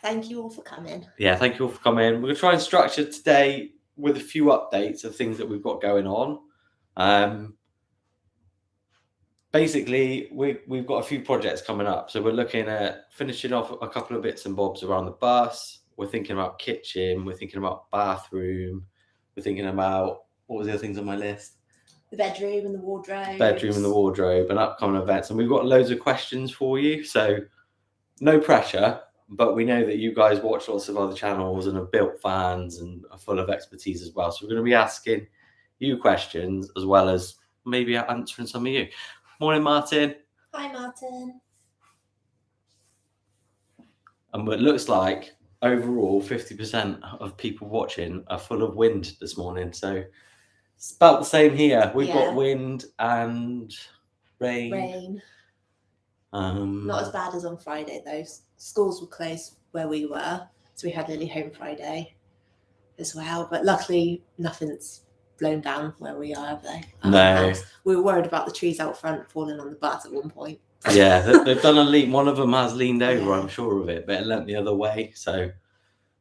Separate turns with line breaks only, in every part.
thank you all for coming.
Yeah, thank you all for coming. We're going to try and structure today with a few updates of things that we've got going on. Basically, we've got a few projects coming up. So we're looking at finishing off a couple of bits and bobs around the bus. We're thinking about kitchen. We're thinking about bathroom. We're thinking about, what was the other things on my list?
The bedroom and the wardrobe.
And upcoming events. And we've got loads of questions for you. So no pressure, but we know that you guys watch lots of other channels and are built fans and are full of expertise as well. So we're going to be asking you questions as well as maybe answering some of you. Morning, Martin.
Hi, Martin.
And it looks like overall 50% of people watching are full of wind this morning. So it's about the same here. We've got wind and rain.
Not as bad as on Friday though. Schools were closed where we were, so we had Lily home Friday as well. But luckily, nothing's blown down where we are, have they?
No.
We were worried about the trees out front falling on the bus at one point.
Yeah, they've done a lean. One of them has leaned over, I'm sure of it, but it leant the other way. So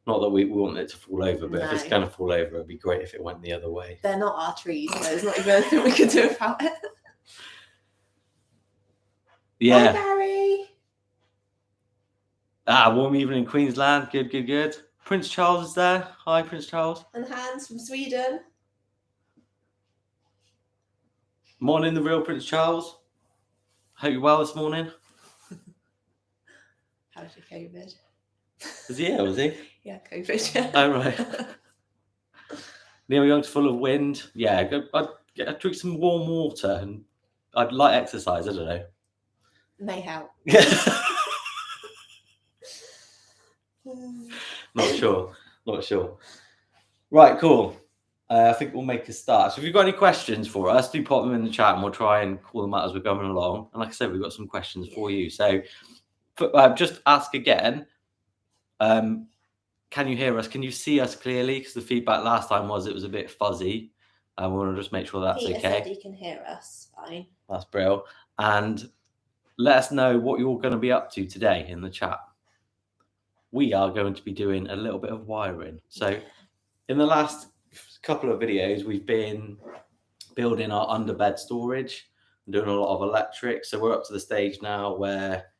not that we want it to fall over, but if it's going to fall over, it'd be great if it went the other way.
They're not our trees, so there's not even anything we can do about it.
Yeah.
Hi, Barry.
Warm evening in Queensland. Good. Prince Charles is there. Hi, Prince Charles.
And Hans from Sweden.
Morning, the real Prince Charles. Hope you're well this morning.
How's your COVID?
Was he here, was he?
Yeah, COVID. Yeah.
Oh, right. Neil Young's full of wind. Yeah, I'd drink some warm water and I'd like exercise. I don't know.
May help.
Not sure. Right, cool. I think we'll make a start. So if you've got any questions for us, do pop them in the chat and we'll try and call them out as we're going along. And like I said, we've got some questions for you. So just ask again. Can you hear us? Can you see us clearly? Because the feedback last time was it was a bit fuzzy. And we want to just make sure that's
Peter
okay.
Said he can hear us fine.
That's brilliant. And let us know what you're going to be up to today in the chat. We are going to be doing a little bit of wiring. So in the last couple of videos, we've been building our underbed storage and doing a lot of electric. So we're up to the stage now where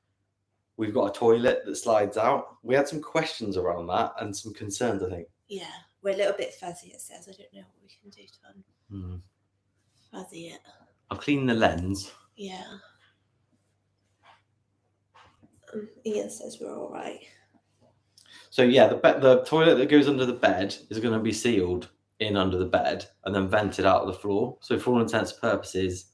we've got a toilet that slides out. We had some questions around that and some concerns, I think.
Yeah, we're a little bit fuzzy, it says. I don't know what we can do to fuzzy it.
I'll clean the lens.
Yeah. Ian says we're all right.
So yeah, the toilet that goes under the bed is going to be sealed in under the bed and then vented out of the floor. So for all intents and purposes,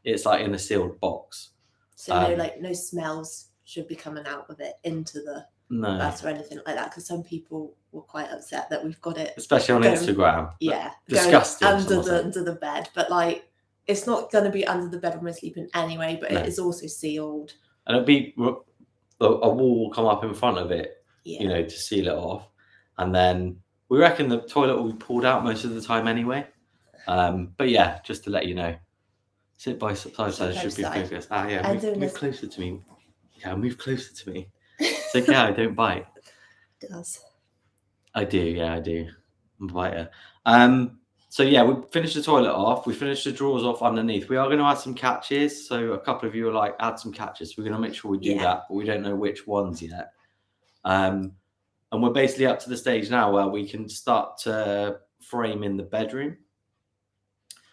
it's like in a sealed box.
So no smells should be coming out of it into the bus or anything like that. Because some people were quite upset that we've got it,
especially on Instagram.
Yeah,
disgusting
under the bed. But like, it's not going to be under the bed when we're sleeping anyway. But it is also sealed. And
it'll be a wall will come up in front of it. To seal it off, and then we reckon the toilet will be pulled out most of the time anyway. But yeah, just to let you know, sit by side should be focused. Move closer to me. Yeah, move closer to me. It's okay, I don't bite.
It does.
I do. Yeah, I do. I'm a biter. So yeah, we finished the toilet off. We finished the drawers off underneath. We are going to add some catches. So a couple of you are like, add some catches. We're going to make sure we do that, but we don't know which ones yet. And we're basically up to the stage now where we can start to frame in the bedroom.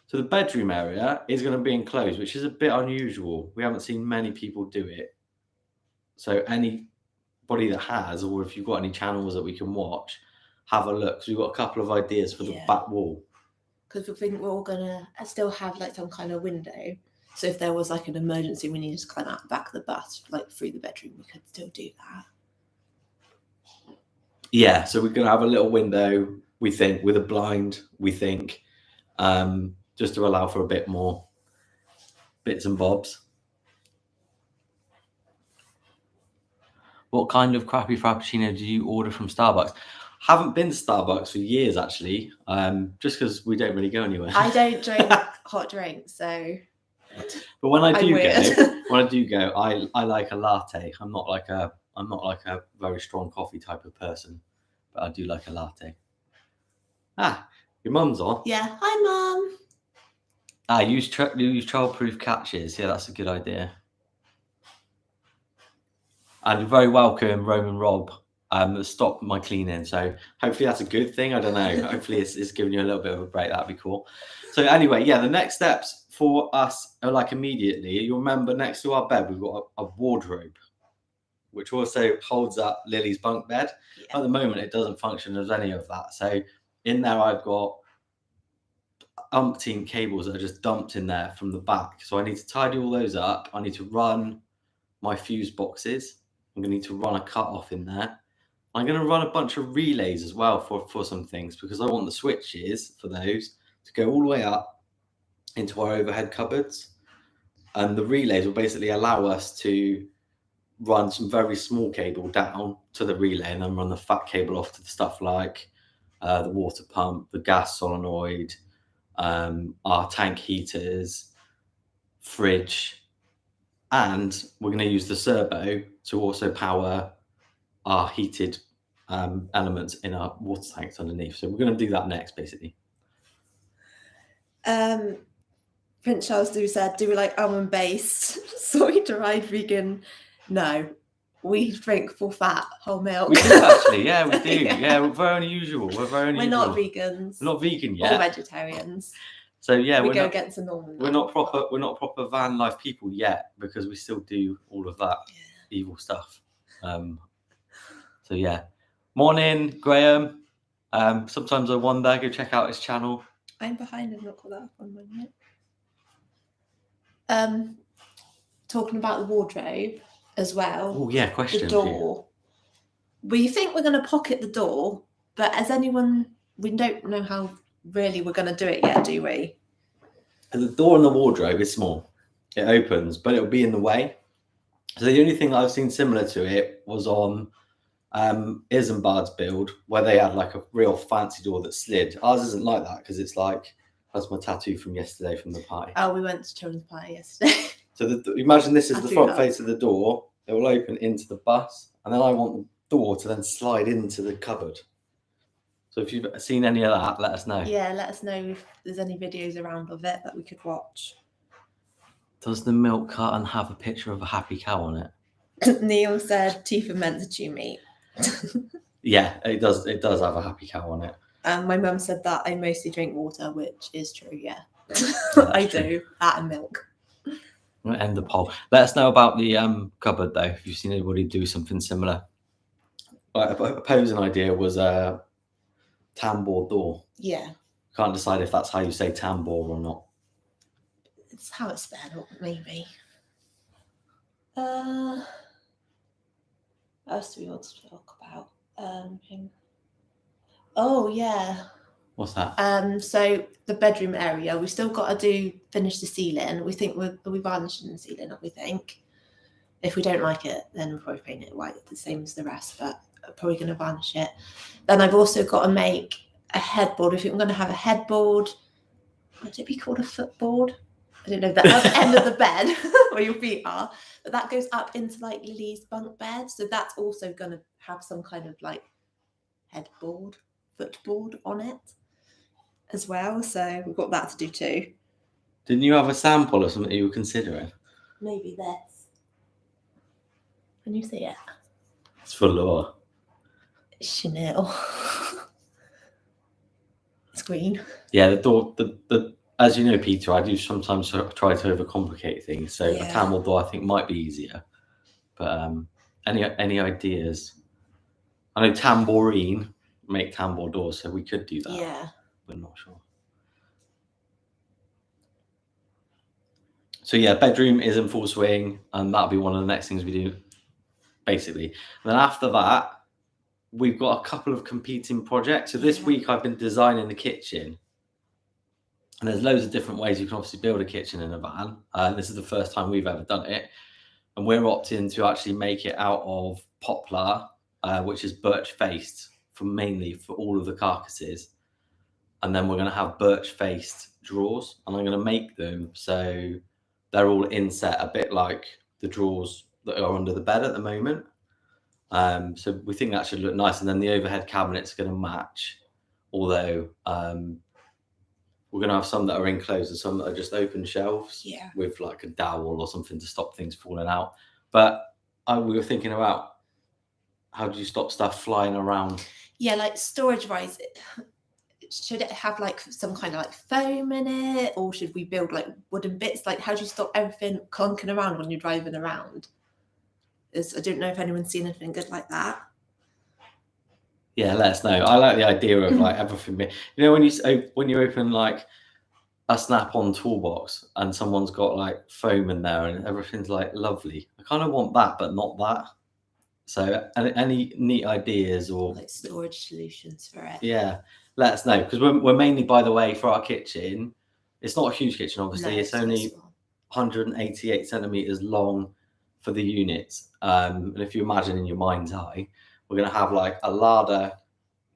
So the bedroom area is going to be enclosed, which is a bit unusual. We haven't seen many people do it. So anybody that has, or if you've got any channels that we can watch, have a look. So we've got a couple of ideas for the back wall.
Because we think we're all going to still have like some kind of window. So if there was like an emergency, we needed to climb out the back of the bus, like through the bedroom, we could still do that.
Yeah, so we're going to have a little window, we think, with a blind, we think, just to allow for a bit more bits and bobs. What kind of crappy frappuccino do you order from Starbucks? Haven't been to Starbucks for years, actually, just because we don't really go anywhere.
I don't drink hot drinks, so...
But when I do go, I like a latte. I'm I'm not like a very strong coffee type of person, but I do like a latte. Your mum's on.
Yeah. Hi, Mum.
Use childproof catches. Yeah, that's a good idea. And you're very welcome, Roman Rob. Stop my cleaning. So hopefully that's a good thing. I don't know. Hopefully it's giving you a little bit of a break. That'd be cool. So anyway, yeah, the next steps for us are like immediately. You remember next to our bed, we've got a wardrobe, which also holds up Lily's bunk bed. Yeah. At the moment, it doesn't function as any of that. So in there, I've got umpteen cables that are just dumped in there from the back. So I need to tidy all those up. I need to run my fuse boxes. I'm going to need to run a cut off in there. I'm going to run a bunch of relays as well for some things, because I want the switches for those to go all the way up into our overhead cupboards. And the relays will basically allow us to run some very small cable down to the relay and then run the fat cable off to the stuff like the water pump, the gas solenoid, our tank heaters, fridge, and we're going to use the servo to also power our heated elements in our water tanks underneath. So we're going to do that next, basically.
Prince Charles said, do we like almond-based, soy-derived vegan? No. We drink full fat whole milk.
We do actually, yeah, we do. Yeah, we're very unusual. We're
not vegans.
We're not vegan yet.
Or vegetarians.
So yeah,
we go against the norm.
We're not proper van life people yet, because we still do all of that evil stuff. So yeah. Morning, Graham. Sometimes I wonder, go check out his channel.
I'm behind and not got that up on mine yet. Talking about the wardrobe as well.
Oh yeah, question.
The door. We think we're going to pocket the door, but we don't know how really we're going to do it yet, do we?
And the door in the wardrobe is small. It opens, but it'll be in the way. So the only thing that I've seen similar to it was on Isambard's build, where they had like a real fancy door that slid. Ours isn't like that, because it's like, that's my tattoo from yesterday from the party.
Oh, we went to children's party yesterday.
So imagine this is the front face of the door. It will open into the bus, and then I want the door to then slide into the cupboard. So if you've seen any of that, let us know.
Yeah, let us know if there's any videos around of it that we could watch.
Does the milk carton have a picture of a happy cow on it?
Neil said teeth are meant to chew meat.
Yeah, it does. It does have a happy cow on it.
And my mum said that I mostly drink water, which is true. Yeah, I do. That and milk.
We'll end the poll. Let us know about the cupboard though, if you've seen anybody do something similar. A opposing idea was a tambour door.
Yeah.
Can't decide if that's how you say tambour or not.
It's how it's spelled, maybe. What else do we want to talk about? Oh yeah.
What's that?
So the bedroom area, we still got to finish the ceiling. We think we'll be varnishing the ceiling up, we think. If we don't like it, then we'll probably paint it white, the same as the rest, but I'm probably going to varnish it. Then I've also got to make a headboard. I think I'm going to have a headboard. Would it be called a footboard? I don't know, the other end of the bed where your feet are. But that goes up into like Lily's bunk bed. So that's also going to have some kind of like headboard, footboard on it as well. So we've got that to do too.
Didn't you have a sample of something you were considering?
Maybe this. Can you see it?
It's for Laura.
Chanel. It's green.
Yeah, the door, the as you know, Peter, I do sometimes try to overcomplicate things. So a camel door, I think, might be easier. But any ideas? I know tambourine make tambour doors, so we could do that.
Yeah.
We're not sure. So yeah, bedroom is in full swing, and that'll be one of the next things we do, basically. And then after that, we've got a couple of competing projects. So this week I've been designing the kitchen. And there's loads of different ways you can obviously build a kitchen in a van. This is the first time we've ever done it. And we're opting to actually make it out of poplar, which is birch faced mainly for all of the carcasses. And then we're going to have birch faced drawers. And I'm going to make them so they're all inset a bit like the drawers that are under the bed at the moment. So we think that should look nice. And then the overhead cabinet's going to match, although we're going to have some that are enclosed and some that are just open shelves with like a dowel or something to stop things falling out. But we were thinking about, how do you stop stuff flying around?
Yeah, like storage-wise, should it have like some kind of like foam in it, or should we build like wooden bits? Like, how do you stop everything clunking around when you're driving around? I don't know if anyone's seen anything good like that.
Yeah, let us know. I like the idea of like everything. You know, when you open like a Snap-on toolbox and someone's got like foam in there and everything's like lovely. I kind of want that, but not that. So any neat ideas or
like storage solutions for it?
Yeah, let us know, because we're mainly, by the way, for our kitchen. It's not a huge kitchen, obviously.
No,
it's only 188 centimeters long for the units. And if you imagine in your mind's eye, we're going to have like a larder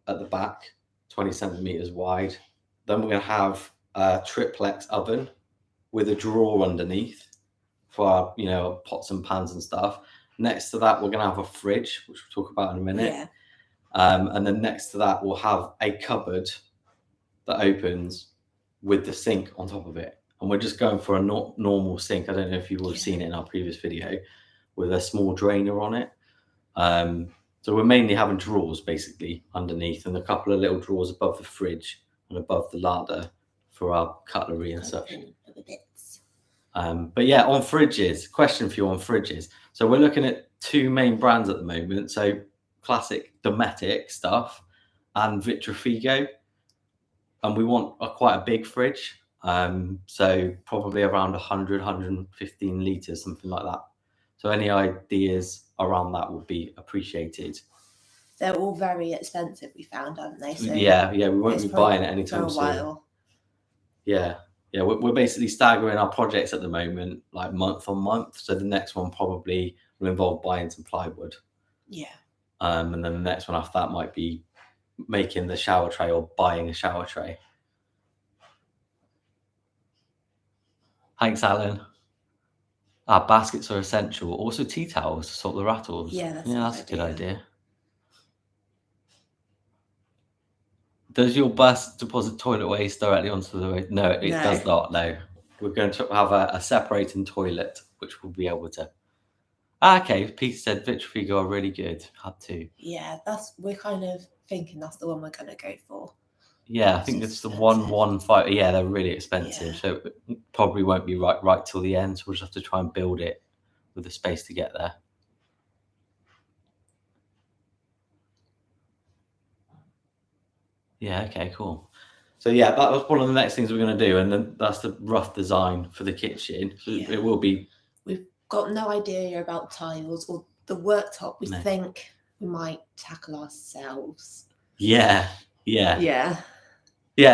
at the back, 20 centimeters wide. Then we're going to have a triplex oven with a drawer underneath for our, you know, pots and pans and stuff. Next to that, we're going to have a fridge, which we'll talk about in a minute.
Yeah.
And then next to that, we'll have a cupboard that opens with the sink on top of it. And we're just going for a normal sink. I don't know if you would have seen it in our previous video, with a small drainer on it. So we're mainly having drawers basically underneath, and a couple of little drawers above the fridge and above the larder for our cutlery and such. But yeah, on fridges, question for you on fridges. So we're looking at two main brands at the moment. So classic Dometic stuff and Vitrifigo. And we want quite a big fridge. So probably around 100, 115 litres, something like that. So any ideas around that would be appreciated.
They're all very expensive, we found, aren't they? So
yeah, we won't be buying it anytime soon.
For a while.
Yeah, we're basically staggering our projects at the moment, like month on month. So the next one probably will involve buying some plywood.
Yeah.
And then the next one after that might be making the shower tray or buying a shower tray. Thanks, Alan. Our baskets are essential. Also tea towels to stop the rattles.
Yeah,
that's a good idea. Does your bus deposit toilet waste directly onto the road? No, it does not. No, we're going to have a separating toilet, which we'll be able to. Okay, Peter said Vitrifigo are really good. Had to.
Yeah, we're kind of thinking that's the one we're going to go for.
Yeah, I think it's the 115. Yeah, they're really expensive, so it probably won't be right till the end. So we'll just have to try and build it with the space to get there. Yeah, okay, cool. So yeah, that was one of the next things we're going to do, and then that's the rough design for the kitchen. So it will be.
We've got no idea about tiles or the worktop. We think we might tackle ourselves.
Yeah.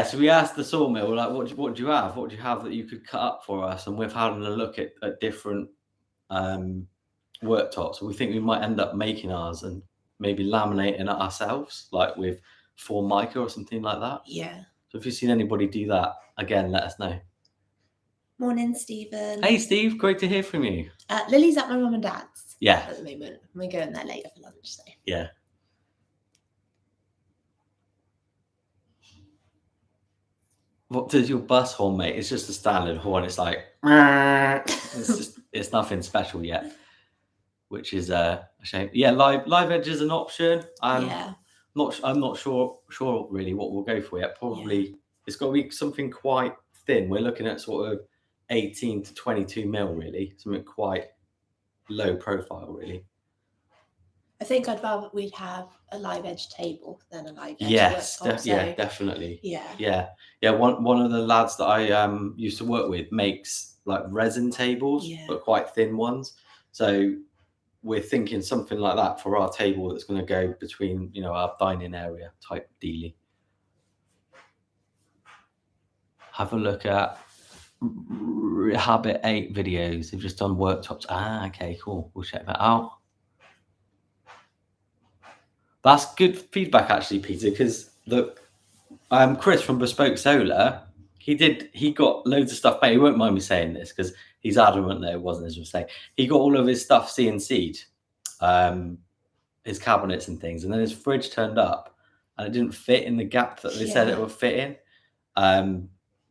So we asked the sawmill, like, what do you have? What do you have that you could cut up for us? And we've had a look at different worktops. So we think we might end up making ours and maybe laminating it ourselves, like with Formica or something like that.
Yeah.
So if you've seen anybody do that, again, let us know.
Morning, Stephen.
Hey, Steve. Great to hear from you.
Lily's at my mum and dad's.
Yeah.
At the moment. We're going there later for lunch. So.
Yeah. What does your bus horn make? It's just a standard horn. It's like, it's nothing special yet, which is a shame. Yeah, live edge is an option. I'm not sure really what we'll go for yet. Probably it's got to be something quite thin. We're looking at sort of 18 to 22 mil, really. Something quite low profile, really.
I think I'd rather we'd have a live edge table than a live edge.
Yes, definitely.
Yeah.
One of the lads that I used to work with makes like resin tables, but quite thin ones. So we're thinking something like that for our table that's going to go between, you know, our dining area type dealy. Have a look at Habit 8 videos. They've just done worktops. Okay, cool. We'll check that out. That's good feedback, actually, Peter, because Chris from Bespoke Solar, he got loads of stuff made. He won't mind me saying this because he's adamant that it wasn't his mistake. He got all of his stuff CNC'd. his cabinets and things, and then his fridge turned up and it didn't fit in the gap that they said it would fit in.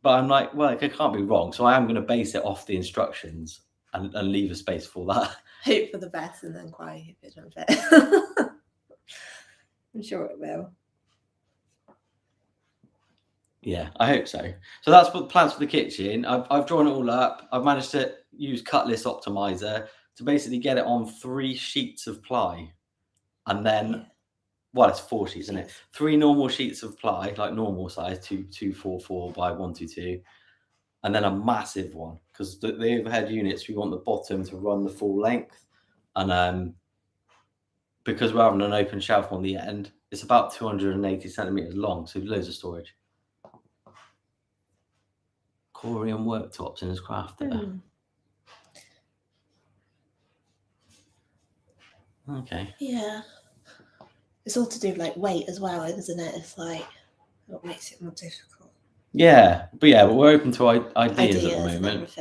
But I'm like, well, it can't be wrong, so I am going to base it off the instructions and leave a space for that.
Hope for the best and then cry if it doesn't fit. I'm sure it will.
Yeah, I hope so. So that's what the plans for the kitchen. I've drawn it all up. I've managed to use Cutlass Optimizer to basically get it on 3 sheets of ply. And then, well, it's 4 sheets, isn't it? 3 normal sheets of ply, like normal size, 244 by 122. And then a massive one, because the overhead units, we want the bottom to run the full length. And because we're having an open shelf on the end, it's about 280 centimeters long, so loads of storage. Corey and Worktops in his craft there. Okay.
Yeah. It's all to do with like weight as well, isn't it? It's like what makes it more difficult.
Yeah, but we're open to ideas at the moment.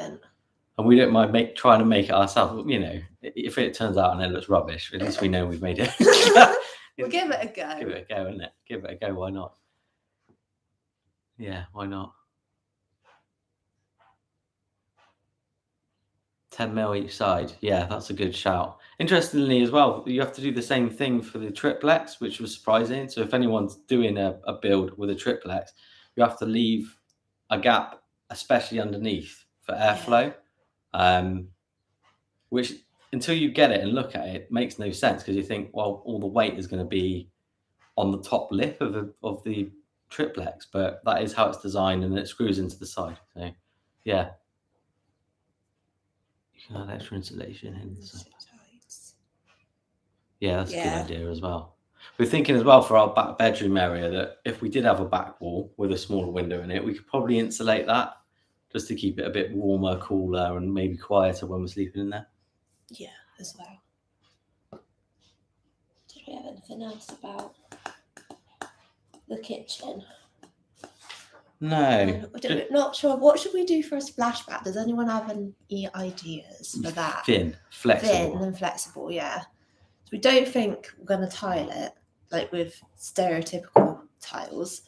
And we don't mind trying to make it ourselves. You know, if it turns out and it looks rubbish, at least we know we've made it.
We'll give it a go.
Give it a go, innit? Give it a go, why not? Yeah, why not? 10 mil each side. Yeah, that's a good shout. Interestingly as well, you have to do the same thing for the triplex, which was surprising. So if anyone's doing a build with a triplex, you have to leave a gap, especially underneath, for airflow. Which until you get it and look at it, makes no sense, because you think, well, all the weight is going to be on the top lip of the triplex, but that is how it's designed, and it screws into the side. So yeah, you can add extra insulation in. Yeah, that's a good idea as well. We're thinking as well for our back bedroom area that if we did have a back wall with a smaller window in it, we could probably insulate that just to keep it a bit warmer, cooler, and maybe quieter when we're sleeping in there.
Yeah, as well. Did we have anything else about the kitchen?
No.
Not sure. What should we do for a splashback? Does anyone have any ideas for that?
Thin, flexible.
Thin and flexible, yeah. So we don't think we're going to tile it like with stereotypical tiles,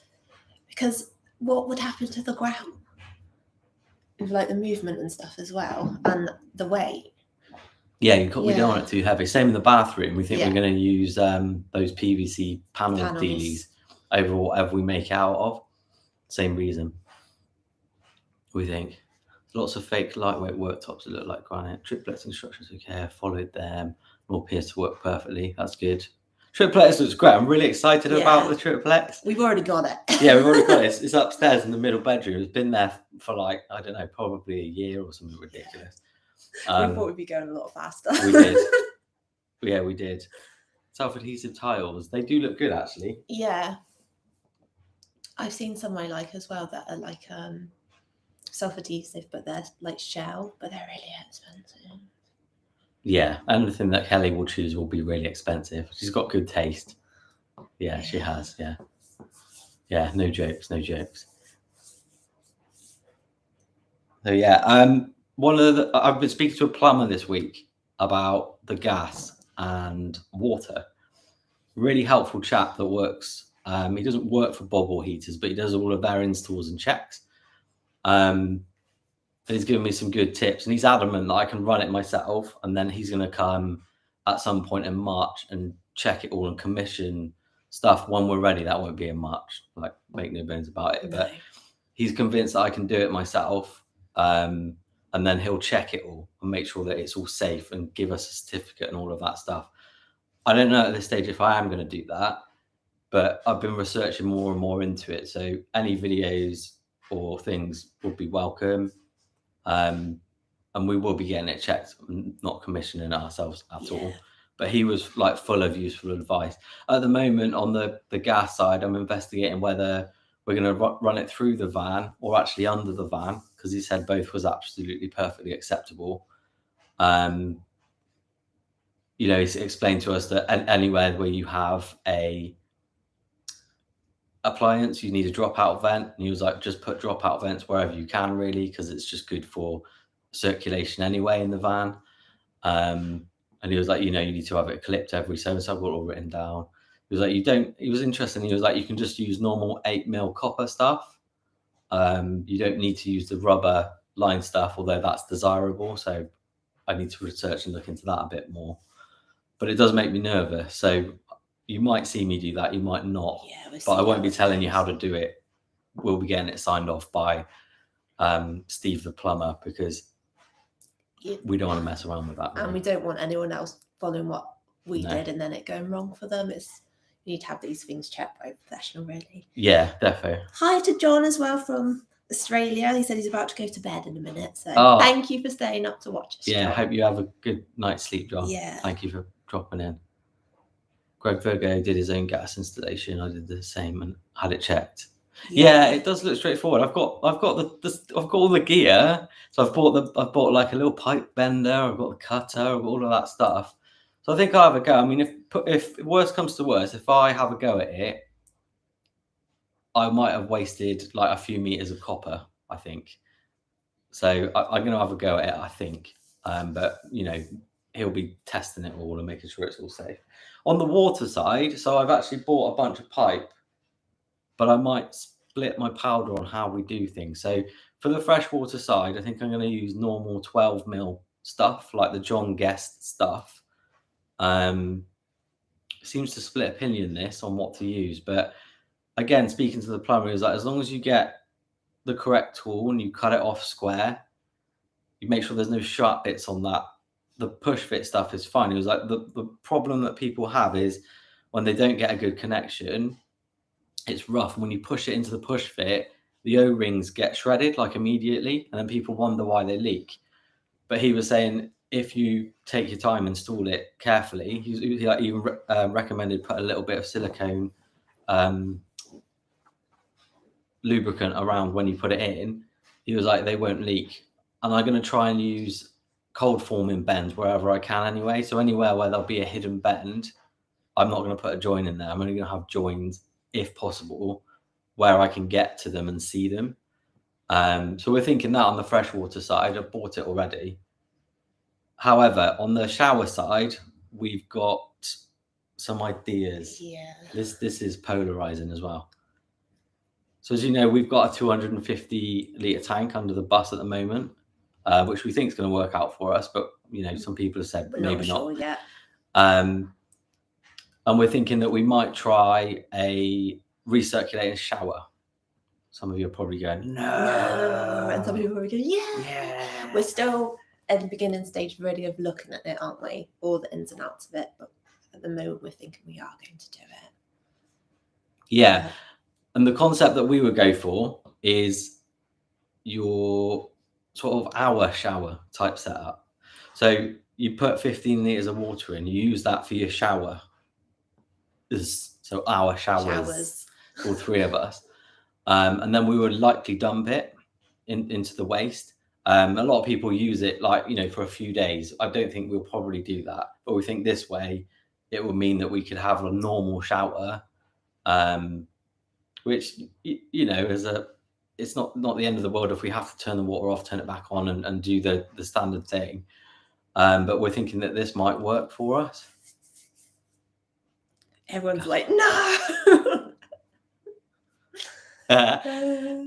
because what would happen to the ground with like the movement and stuff as well, and the weight?
Yeah, we don't want it too heavy. Same in the bathroom. We think we're going to use those PVC panel dealies over whatever we make out of. Same reason. We think. Lots of fake lightweight worktops that look like granite. Triplex instructions, okay, I followed them. All appears to work perfectly. That's good. Triplex looks great. I'm really excited about the triplex.
We've already got it.
Yeah, we've already got it. It's upstairs in the middle bedroom. It's been there for like, I don't know, probably a year or something ridiculous.
We thought we'd be going a lot faster.
We did. Yeah, we did. Self-adhesive tiles. They do look good, actually.
Yeah. I've seen some I like as well that are like self-adhesive, but they're like shell, but they're really expensive.
Yeah, anything that Kelly will choose will be really expensive. She's got good taste. Yeah, she has. Yeah. Yeah, no jokes, no jokes. So yeah, I've been speaking to a plumber this week about the gas and water. Really helpful chap that works. He doesn't work for Bobble Heaters, but he does all of their installs and checks. And he's given me some good tips, and he's adamant that I can run it myself, and then he's going to come at some point in March and check it all and commission stuff when we're ready. That won't be in March, like, make no bones about it. But he's convinced that I can do it myself, and then he'll check it all and make sure that it's all safe and give us a certificate and all of that stuff. I don't know at this stage if I am going to do that, but I've been researching more and more into it. So any videos or things would be welcome. And we will be getting it checked, not commissioning it ourselves at all. But he was like full of useful advice. At the moment, on the gas side, I'm investigating whether we're going to run it through the van or actually under the van, because he said both was absolutely perfectly acceptable. You know, he explained to us that anywhere where you have a appliance, you need a dropout vent, and he was like, just put dropout vents wherever you can, really, because it's just good for circulation anyway in the van. And he was like, you need to have it clipped every so. I've got it all written down. He was like, he was interested. He was like, you can just use normal 8mm copper stuff. You don't need to use the rubber line stuff, although that's desirable. So I need to research and look into that a bit more. But it does make me nervous. So you might see me do that. You might not.
Yeah,
but I won't be telling you how to do it. We'll be getting it signed off by Steve the plumber, because we don't want to mess around with that.
And we don't want anyone else following what we did and then it going wrong for them. You need to have these things checked by a professional, really.
Yeah, definitely.
Hi to John as well from Australia. He said he's about to go to bed in a minute. So thank you for staying up to watch us.
Yeah,
John.
I hope you have a good night's sleep, John.
Yeah.
Thank you for dropping in. Greg Virgo did his own gas installation. I did the same and had it checked. Yeah, it does look straightforward. I've got all the gear. So I've bought like a little pipe bender. I've got the cutter. I've got all of that stuff. So I think I'll have a go. I mean, if worst comes to worst, if I have a go at it, I might have wasted like a few meters of copper, I think. So I'm going to have a go at it, I think. But he'll be testing it all and making sure it's all safe. On the water side, so I've actually bought a bunch of pipe, but I might split my powder on how we do things. So for the freshwater side, I think I'm going to use normal 12mm stuff, like the John Guest stuff. Seems to split opinion this on what to use, but again, speaking to the plumber, is like, as long as you get the correct tool and you cut it off square, you make sure there's no sharp bits on that. The push fit stuff is fine. It was like the problem that people have is when they don't get a good connection, it's rough. And when you push it into the push fit, the O-rings get shredded like immediately, and then people wonder why they leak. But he was saying if you take your time and install it carefully, he even recommended put a little bit of silicone lubricant around when you put it in. He was like, they won't leak. And I'm going to try and use cold forming bends wherever I can anyway. So anywhere where there'll be a hidden bend, I'm not going to put a join in there. I'm only going to have joins, if possible, where I can get to them and see them. So we're thinking that on the freshwater side. I've bought it already. However, on the shower side, we've got some ideas.
Yeah.
This is polarizing as well. So as you know, we've got a 250 litre tank under the bus at the moment, which we think is going to work out for us. But, some people have said maybe not.
Sure yet.
And we're thinking that we might try a recirculating shower. Some of you are probably going, no.
And some people are going, yeah. We're still at the beginning stage really of looking at it, aren't we? All the ins and outs of it. But at the moment, we're thinking we are going to do it.
Yeah. And the concept that we would go for is your sort of hour shower type setup. So you put 15 litres of water in, you use that for your shower. So our showers. All three of us. And then we would likely dump it into the waste. A lot of people use it for a few days. I don't think we'll probably do that, but we think this way it will mean that we could have a normal shower, which is it's not the end of the world if we have to turn the water off, turn it back on, and do the standard thing. But we're thinking that this might work for us.
Everyone's like, no.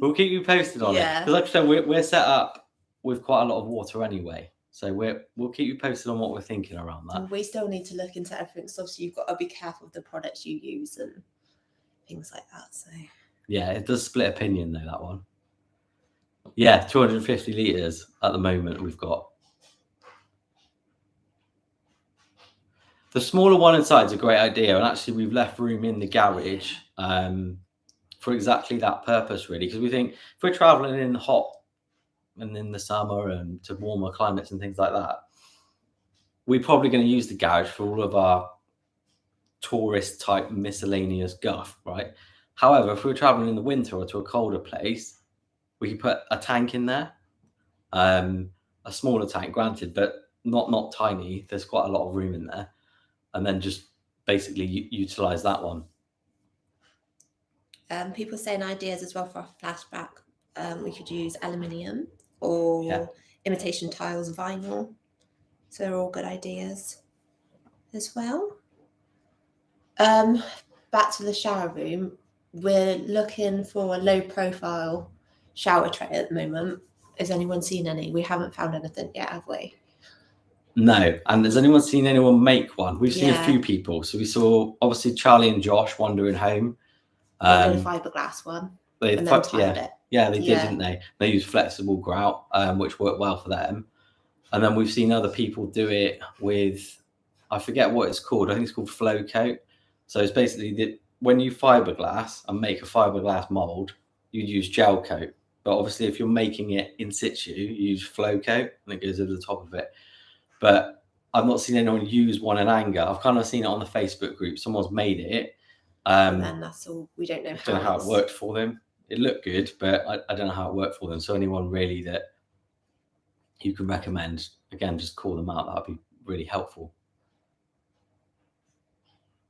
We'll keep you posted on it, because like I said, we're set up with quite a lot of water anyway, so we'll keep you posted on what we're thinking around that.
And we still need to look into everything, so obviously you've got to be careful of the products you use and things like that. So
yeah, it does split opinion though, that one. Yeah, 250 litres at the moment we've got. The smaller one inside is a great idea, and actually we've left room in the garage for exactly that purpose, really, because we think if we're traveling in hot and in the summer and to warmer climates and things like that, we're probably going to use the garage for all of our tourist type miscellaneous guff, right? However, if we're traveling in the winter or to a colder place, we can put a tank in there, a smaller tank, granted, but not tiny. There's quite a lot of room in there, and then just basically utilize that one.
People saying ideas as well for a flashback. We could use aluminium or imitation tiles, vinyl. So they're all good ideas. as well. Back to the shower room. We're looking for a low profile shower tray at the moment. Has anyone seen any? We haven't found anything yet, have we?
No. And has anyone seen anyone make one? We've seen a
Yeah.
few people. So we saw obviously Charlie and Josh wandering home.
They did a fiberglass one.
They
and then tied it.
Yeah, they did, didn't they? They used flexible grout, which worked well for them. And then we've seen other people do it with, I forget what it's called. I think it's called flow coat. So it's basically when you fiberglass and make a fiberglass mold, you use gel coat. But obviously, if you're making it in situ, you use flow coat and it goes over the top of it. But I've not seen anyone use one in anger. I've kind of seen it on the Facebook group. Someone's made it.
And then that's all. We don't know
how it worked for them. It looked good, but I don't know how it worked for them. So anyone really that you can recommend, again, just call them out. That'd be really helpful.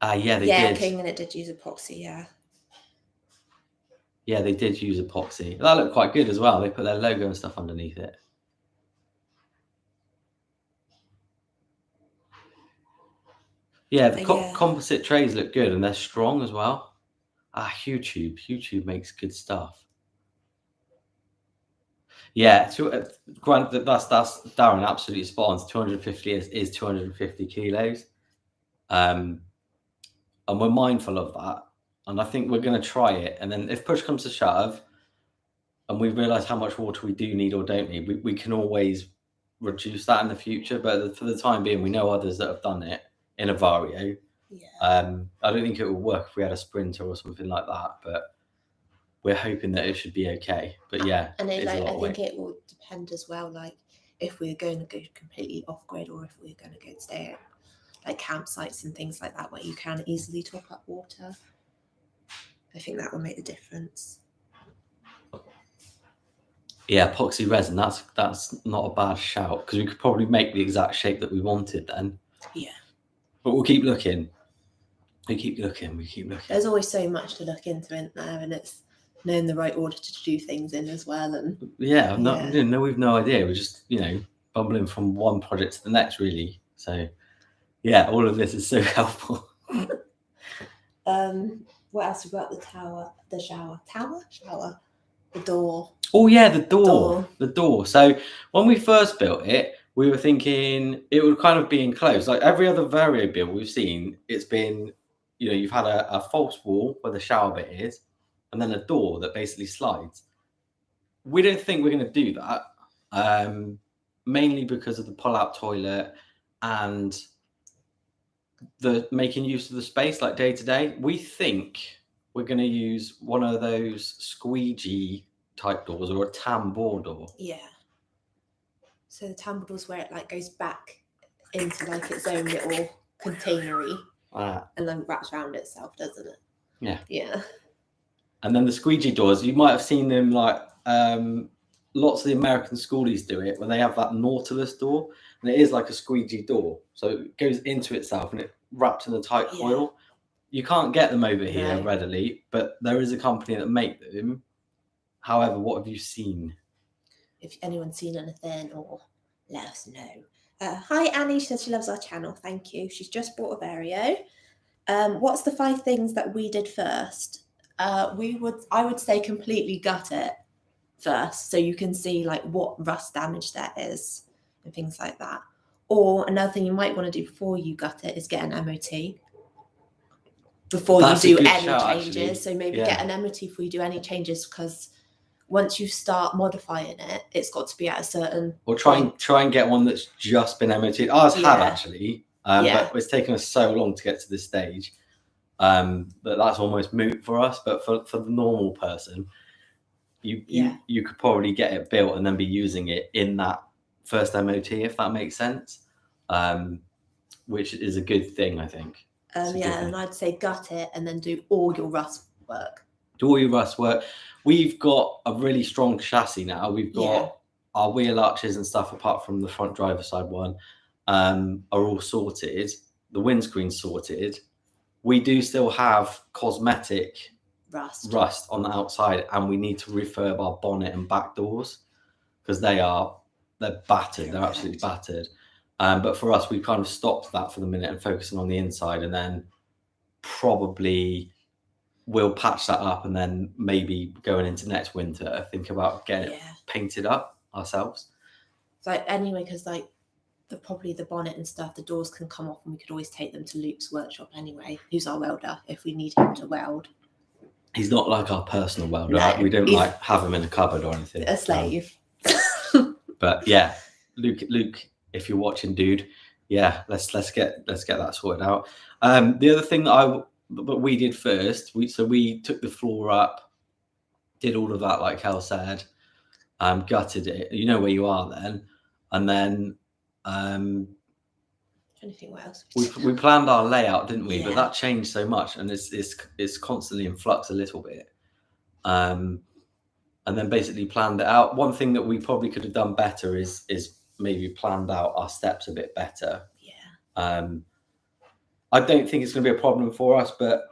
Yeah, they did.
Yeah, King and it did use epoxy, yeah.
Yeah, they did use epoxy. That looked quite good as well. They put their logo and stuff underneath it. Yeah, the composite trays look good and they're strong as well. YouTube makes good stuff. Yeah, granted, that's Darren absolutely spot on. 250 is 250 kilos. And we're mindful of that. And I think we're going to try it. And then if push comes to shove and we realise how much water we do need or don't need, we can always reduce that in the future. But for the time being, we know others that have done it in a Vario.
Yeah.
I don't think it would work if we had a Sprinter or something like that. But we're hoping that it should be okay. But yeah.
And I think it will depend as well, like if we're going to go completely off grid or if we're going to go stay at like campsites and things like that where you can easily top up water. I think that will make the difference.
Yeah, epoxy resin, that's not a bad shout because we could probably make the exact shape that we wanted then.
Yeah.
But we'll keep looking. We keep looking.
There's always so much to look into in there, and it's knowing the right order to do things in as well. And
we've no idea. We're just, bumbling from one project to the next, really. So yeah, all of this is so helpful.
What else? We've got the shower, the door.
Oh yeah, the door. So when we first built it, we were thinking it would kind of be enclosed. Like every other Vario build we've seen, it's been, you've had a false wall where the shower bit is, and then a door that basically slides. We don't think we're going to do that, mainly because of the pull-out toilet and the making use of the space, like day to day. We think we're going to use one of those squeegee type doors or a tambour door.
Yeah. So the tambour door's where it goes back into its own little containery and then wraps around itself, doesn't it?
Yeah.
Yeah.
And then the squeegee doors, you might have seen them lots of the American schoolies do it when they have that Nautilus door, and it is like a squeegee door. So it goes into itself and it wraps in a tight coil. You can't get them over here readily, but there is a company that make them. However, what have you seen?
If anyone's seen anything, or let us know. Hi, Annie. She says she loves our channel. Thank you. She's just bought a Vario. What's the 5 things that we did first? I would say completely gut it first, so you can see what rust damage there is and things like that. Or another thing you might want to do before you gut it is get an MOT before you do any changes. Actually. So maybe get an MOT before you do any changes, because once you start modifying it, it's got to be at a certain.
Or try and get one that's just been MOT'd. Ours had actually, but it's taken us so long to get to this stage that's almost moot for us. But for the normal person, you could probably get it built and then be using it in that first MOT, if that makes sense, which is a good thing, I think.
And I'd say gut it and then do all your rust work.
We've got a really strong chassis now. We've got our wheel arches and stuff, apart from the front driver side one, are all sorted. The windscreen's sorted. We do still have cosmetic rust on the outside, and we need to refurb our bonnet and back doors because they're battered. They're absolutely battered. But for us, we kind of stopped that for the minute and focusing on the inside, and then probably we'll patch that up, and then maybe going into next winter, think about getting it painted up ourselves.
So anyway, because like probably the bonnet and stuff, the doors can come off, and we could always take them to Luke's workshop anyway, who's our welder, if we need him to weld.
He's not like our personal welder.
No,
we don't like have him in a cupboard or anything.
A slave.
But yeah, Luke, if you're watching, dude, yeah, let's get that sorted out. The other thing that we did first, we took the floor up, did all of that like Kel said, gutted it. You know where you are then, and then
anything else?
We planned our layout, didn't we?
Yeah.
But that changed so much, and it's constantly in flux a little bit. And then basically planned it out. One thing that we probably could have done better is maybe planned out our steps a bit better.
Yeah.
I don't think it's going to be a problem for us, but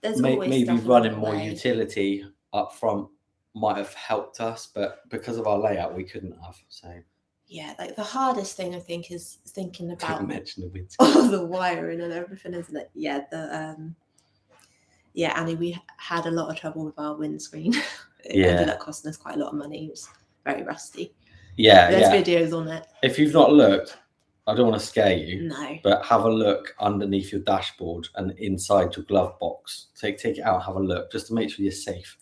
maybe running more utility up front might have helped us. But because of our layout, we couldn't have. So
yeah, like the hardest thing I think is thinking about
all
the wiring and everything, isn't it? Yeah, Annie, we had a lot of trouble with our windscreen. It ended up costing us quite a lot of money. It was very rusty.
Yeah,
there's videos on it.
If you've not looked, I don't want to scare you.
No.
But have a look underneath your dashboard and inside your glove box. Take it out, have a look, just to make sure you're safe.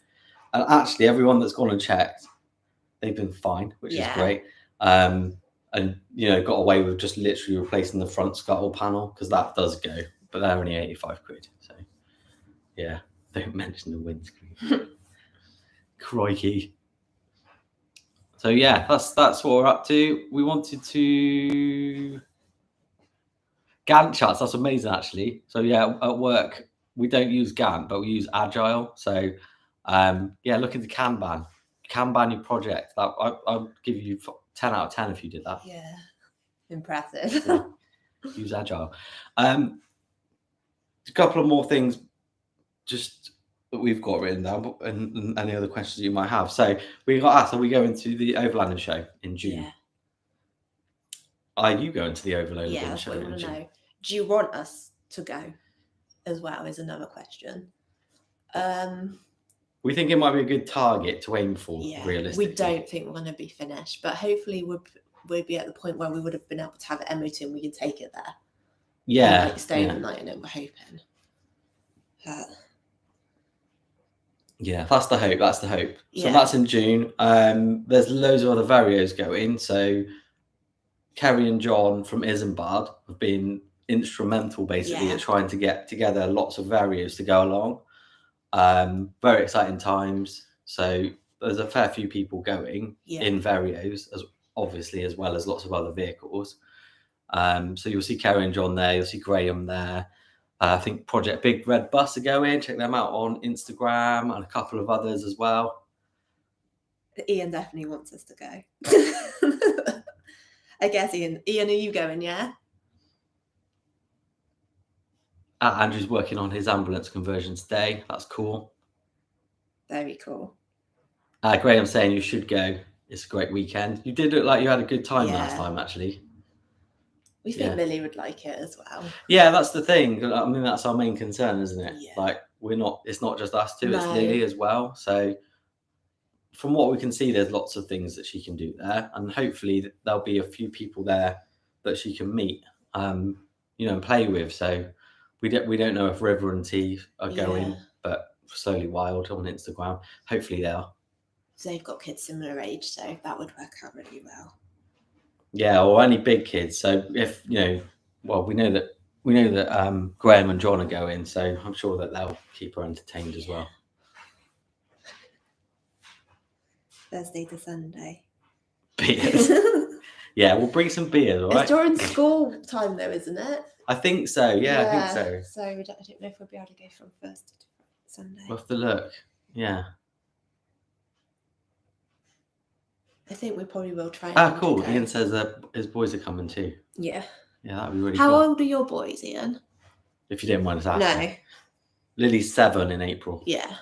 And actually, everyone that's gone and checked, they've been fine, which is great. And got away with just literally replacing the front scuttle panel, because that does go, but they're only 85 quid. So yeah, don't mention the windscreen. Crikey. So yeah, that's what we're up to. We wanted to Gantt charts. That's amazing, actually. So yeah, at work we don't use Gantt, but we use Agile. So look into Kanban your project. I'll give you 10 out of 10 if you did that.
Yeah, impressive.
Yeah. Use Agile. A couple of more things just that we've got written down, and any other questions you might have. So we got asked, are we going to the Overlander show in June?
Yeah.
Are you going to the Overlander show?
Yeah, that's what I want to know. Do you want us to go as well, is another question.
We think it might be a good target to aim for, realistically.
We don't think we're going to be finished, but hopefully we'll be at the point where we would have been able to have it MOT and we can take it there.
Yeah.
And, stay overnight in it, we're hoping.
Yeah, that's the hope. So that's in June. There's loads of other Varios going. So Kerry and John from Isambard have been instrumental basically at trying to get together lots of Varios to go along. Very exciting times. So there's a fair few people going in Varios, as well as lots of other vehicles. So you'll see Kerry and John there. You'll see Graham there. I think Project Big Red Bus are going. Check them out on Instagram, and a couple of others as well.
Ian definitely wants us to go. I guess Ian, are you going? Yeah.
Andrew's working on his ambulance conversion today. That's cool.
Very cool.
Graham's saying you should go. It's a great weekend. You did look like you had a good time last time, actually.
We think Lily would like it as well.
Yeah, that's the thing. I mean, that's our main concern, isn't it? Yeah. Like, it's not just us two, it's Lily as well. So from what we can see, there's lots of things that she can do there. And hopefully there'll be a few people there that she can meet, and play with. So we don't know if River and T are going, but Slowly Wild on Instagram, hopefully they are.
So they've got kids similar age, so that would work out really well.
Yeah, or any big kids. So if we know that Graham and John are going, so I'm sure that they'll keep her entertained as well.
Thursday to Sunday.
Beers. Yeah, we'll bring some beers, all right?
It's during school time though, isn't it?
I think so, I think so.
So I don't know if we'll be able to go from Thursday to Sunday.
We'll have to look, yeah.
I think we probably will try.
Cool. Ian says his boys are coming too.
Yeah.
Yeah, that'd be really
cool.
How
old are your boys, Ian?
If you didn't mind us asking.
No.
Lily's 7 in April.
Yeah.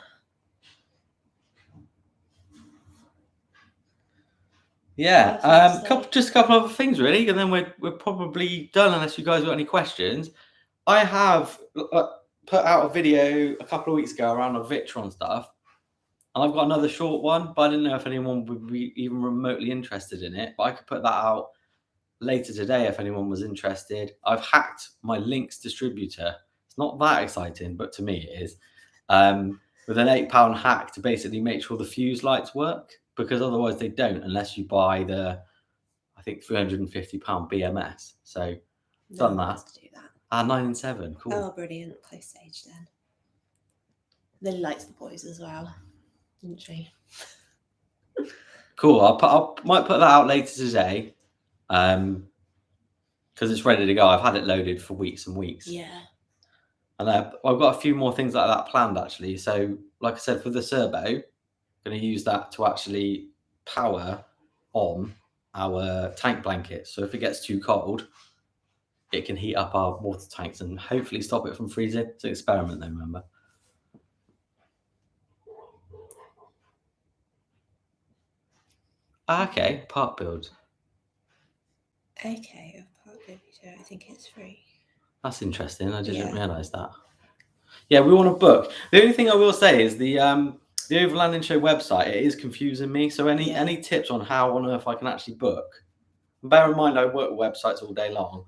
Yeah,
Perfect,
just a couple of other things really, and then we're probably done unless you guys got any questions. I have put out a video a couple of weeks ago around a Victron stuff, and I've got another short one, but I didn't know if anyone would be even remotely interested in it. But I could put that out later today if anyone was interested. I've hacked my Lynx distributor. It's not that exciting, but to me it is. With an £8 hack to basically make sure the fuse lights work, because otherwise they don't unless you buy the, I think, £350 BMS. So done that.
To do that.
9 and 7, cool.
Oh, brilliant! Close stage then. Lily likes the boys as well, didn't she?
Cool. I might put that out later today, because it's ready to go. I've had it loaded for weeks and weeks.
Yeah.
And I've got a few more things like that planned actually. So, like I said, for the servo, I'm going to use that to actually power on our tank blankets. So if it gets too cold, it can heat up our water tanks and hopefully stop it from freezing. It's an experiment though, remember. Okay, part build.
Okay, a part build. I think it's free.
That's interesting. I didn't realise that. Yeah, we want to book. The only thing I will say is the Overlanding Show website, it is confusing me. So any tips on how on earth I can actually book? Bear in mind, I work with websites all day long,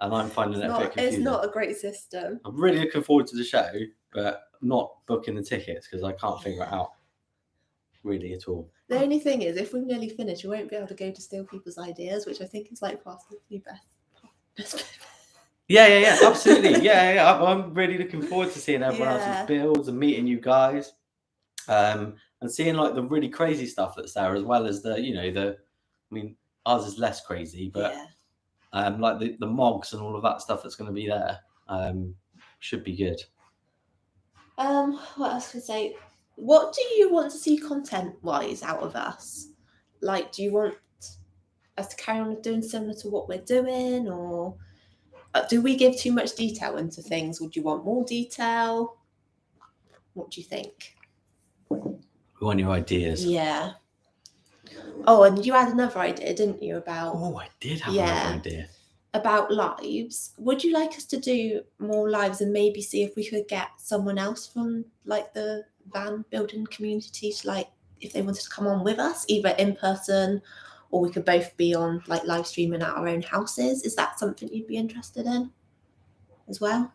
and I'm finding it a bit confusing.
It's not a great system.
I'm really looking forward to the show, but not booking the tickets because I can't figure it out really at all.
The only thing is, if we're nearly finished, we won't be able to go to steal people's ideas, which I think is like possibly best.
Yeah, absolutely. Yeah. I'm really looking forward to seeing everyone else's builds and meeting you guys, and seeing like the really crazy stuff that's there, as well as the ours is less crazy, but like the mogs and all of that stuff that's going to be there, should be good.
What else could I say? What do you want to see content-wise out of us? Like, do you want us to carry on doing similar to what we're doing, or do we give too much detail into things? Would you want more detail? What do you think?
We want your ideas.
Yeah. Oh, and you had another idea, didn't you? About
I did have another idea.
About lives. Would you like us to do more lives and maybe see if we could get someone else from like the van building community to, like, if they wanted to come on with us, either in person or we could both be on like live streaming at our own houses? Is that something you'd be interested in as well?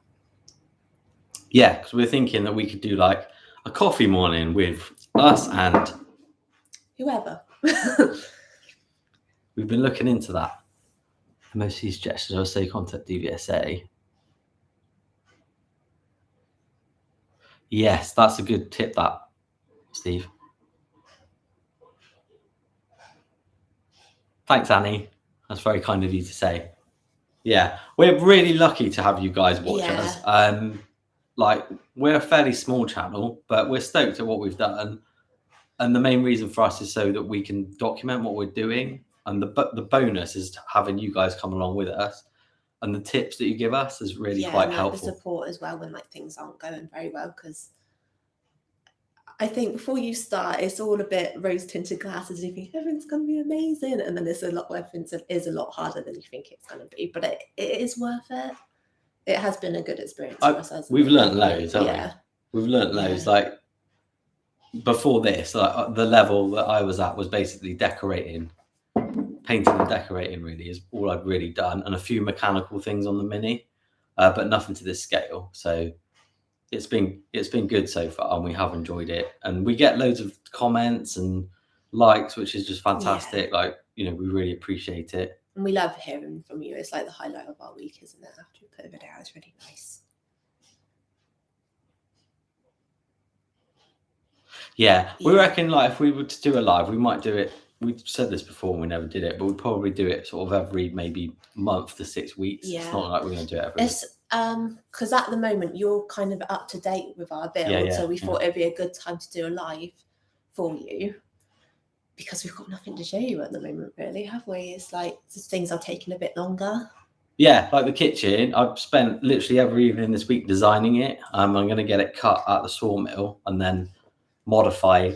Yeah, because we're thinking that we could do like a coffee morning with us and
whoever.
We've been looking into that. Most of these suggestions, I'll say contact DVSA. Yes, that's a good tip, that, Steve. Thanks, Annie. That's very kind of you to say. Yeah, we're really lucky to have you guys watch us. Like, we're a fairly small channel, but we're stoked at what we've done. And the main reason for us is so that we can document what we're doing. And the bonus is having you guys come along with us. And the tips that you give us is really quite helpful.
The support as well when like things aren't going very well, because I think before you start, it's all a bit rose-tinted glasses. And you think everything's going to be amazing, and then it's a lot harder than you think it's going to be. But it is worth it. It has been a good experience for us.
We've learned loads, haven't we? We've learned loads. Like before this, like the level that I was at was basically decorating. Painting and decorating really is all I've really done, and a few mechanical things on the Mini, but nothing to this scale. So it's been good so far, and we have enjoyed it, and we get loads of comments and likes, which is just fantastic. Like, we really appreciate it,
and we love hearing from you. It's like the highlight of our week, isn't it? After we put a video out, it's really nice.
We reckon like if we were to do a live, we might do it. We've said this before and we never did it, but we'd probably do it sort of every maybe month to 6 weeks. It's not like we're going to do it every week.
Because at the moment you're kind of up to date with our build, so we thought it'd be a good time to do a live for you, because we've got nothing to show you at the moment, really, have we? It's like things are taking a bit longer. Yeah,
like the kitchen, I've spent literally every evening this week designing it. I'm going to get it cut at the sawmill and then modify,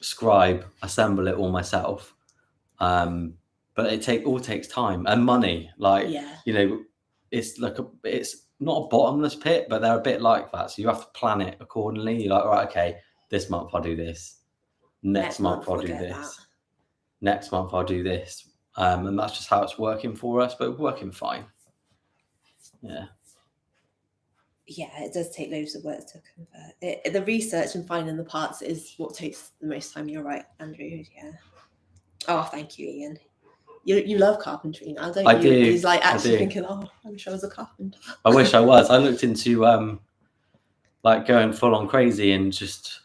scribe, assemble it all myself. But it all takes time and money. Like,
Yeah.
you know, it's not a bottomless pit, but they're a bit like that. So you have to plan it accordingly. You're like, right, okay, this month I'll do this. Next month I'll do this. Next month I'll do this. And that's just how it's working for us, but working fine. Yeah.
Yeah, it does take loads of work to convert. The research and finding the parts is what takes the most time. You're right, Andrew. Yeah. Oh, thank you, Ian. You love carpentry now, don't you?
I do.
He's like actually thinking, oh, I wish I was a carpenter.
I wish I was. I looked into like going full on crazy and just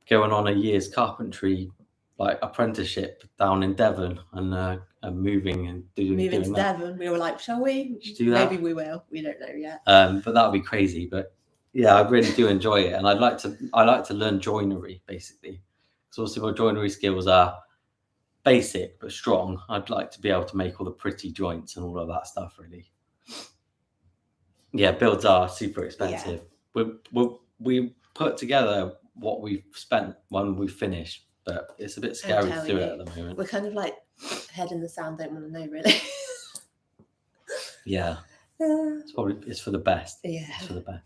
going on a year's carpentry like apprenticeship down in Devon and moving and doing
to Devon. We were like, shall we?
Do that?
Maybe we will. We don't know yet.
But that would be crazy. But yeah, I really do enjoy it, and I like to learn joinery basically. So obviously my joinery skills are basic but strong. I'd like to be able to make all the pretty joints and all of that stuff. Really. Yeah, builds are super expensive. Yeah. We put together what we've spent when we finish, but it's a bit scary to do it at the moment.
We're kind of like head in the sand, don't want to know really.
Yeah, it's for the best.
Yeah,
it's for the best.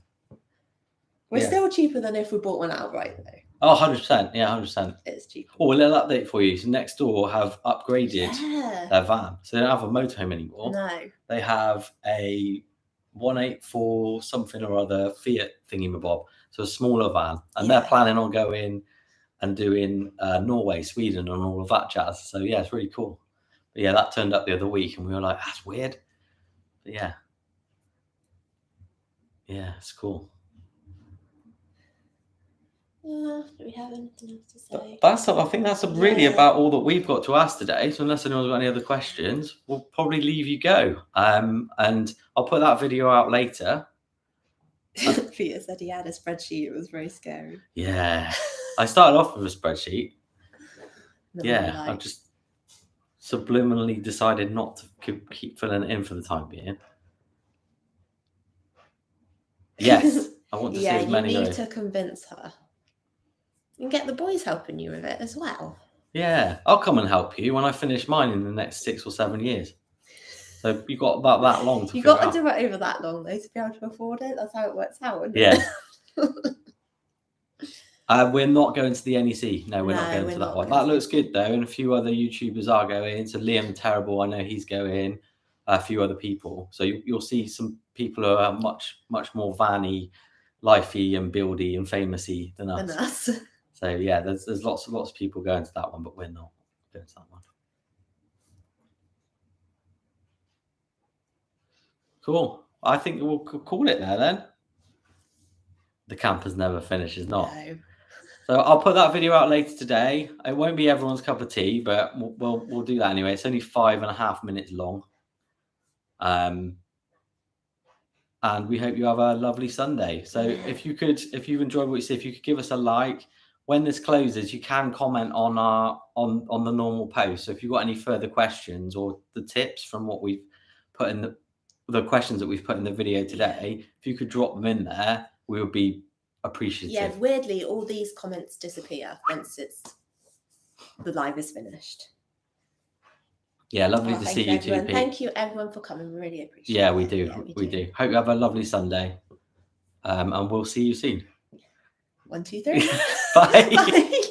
We're still cheaper than if we bought one outright though.
Oh, 100%. Yeah, 100%.
It's cheaper.
Oh, a little update for you. So next door have upgraded their van. So they don't have a motorhome anymore.
No.
They have a 184 something or other Fiat thingy-mabob. So a smaller van. And they're planning on going and doing Norway, Sweden and all of that jazz. So yeah, it's really cool. But yeah, that turned up the other week and we were like, that's weird. But yeah. Yeah, it's cool.
Do we have anything else to say?
I think that's really about all that we've got to ask today. So unless anyone's got any other questions, we'll probably leave you go. And I'll put that video out later.
Peter said he had a spreadsheet. It was very scary.
Yeah. I started off with a spreadsheet. I just subliminally decided not to keep filling it in for the time being. Yes. I want to see as many.
You need to convince her. And get the boys helping you with it as well.
Yeah, I'll come and help you when I finish mine in the next 6 or 7 years. So you've got about that long to
You've got to do it over that long, though, to be able to afford it. That's how it works out, isn't it?
We're not going to the NEC. No, we're not going to that one. That looks good, though, and a few other YouTubers are going. So Liam Terrible, I know he's going. A few other people. So you'll see some people who are much, much more vanny, lifey and buildy and famousy than us. So yeah, there's lots of people going to that one, but we're not going to that one. Cool. I think we'll call it there then. The campers never finishes, not.
No.
So I'll put that video out later today. It won't be everyone's cup of tea, but we'll do that anyway. It's only 5.5 minutes long. And we hope you have a lovely Sunday. So if you've enjoyed what you see, if you could give us a like. When this closes, you can comment on on the normal post. So if you've got any further questions or the tips from what we've put in the questions that we've put in the video today, if you could drop them in there, we would be appreciative.
Yeah, weirdly, all these comments disappear once the live is finished.
Yeah, lovely to see you too, Pete.
Thank you everyone for coming. We really appreciate it.
Yeah, we do. We do. Hope you have a lovely Sunday. And we'll see you soon.
1, 2, 3.
Bye.
Bye.